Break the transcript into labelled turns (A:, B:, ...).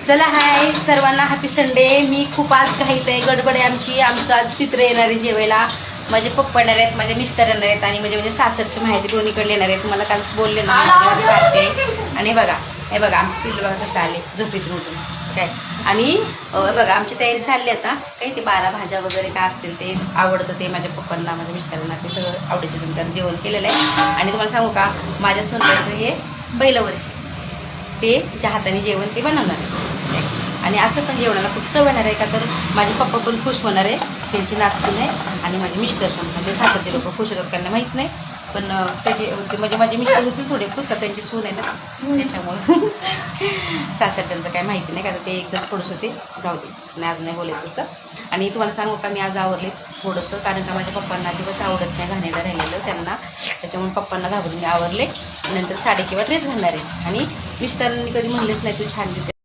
A: चला हाय सर्वांना, happy Sunday. मी खूप आज घाईत आहे, गडबड आहे आमची. आमचं आज चित्र येणार आहे जेवायला. माझे पप्पा येणार आहेत, माझे मिस्टर येणार आहेत आणि म्हणजे सासरचे माहेरचे दोन्हीकडे येणार आहेत. मला कालच बोलले ना पार्टी. आणि बघा हे बघा आमचे पिल्लू बघा कसं आले झोपेतून उठून काय. आणि बघा आमची तयारी चालली आता. काही ते 12 भाज्या वगैरे काय असतील ते आवडतं, ते माझ्या पप्पांना माझ्या मिस्टरांना ते सगळं आवडीचं तुमचं जेवण केलेलं आहे. आणि तुम्हाला सांगू का, माझ्या सोनबाईचं हे पहिलं वर्ष, ते तिच्या हाताने जेवण ते बनवणार आहे. आणि असं पण जेवणाला खूप चव येणार आहे का, तर माझे पप्पा पण खुश होणार आहे, त्यांची नाचून आहे. आणि माझे मिस्टर पण, म्हणजे सासरचे लोक खुश होतात, त्यांना माहीत नाही. पण त्याचे म्हणजे माझे मिस्टर होतील थोडे खुश, त्यांची सून आहे ना त्याच्यामुळं. सासरच्यांचं काय माहिती नाही का, ते एकदम थोडंसं ते जाऊ दे, नाही अजून नाही बोलायचं तसं. आणि तुम्हाला सांगू का, मी आज आवरले थोडंसं, कारण का माझ्या पप्पांना अजिबात आवडत नाही घाणेरडं राहिलेलं त्यांना, त्याच्यामुळे पप्पांना घाबरून मी आवरले. नंतर साडी किंवा ड्रेस घालणार आहे. आणि मिस्टरांनी कधी म्हणलेच नाही तू छान दिसते.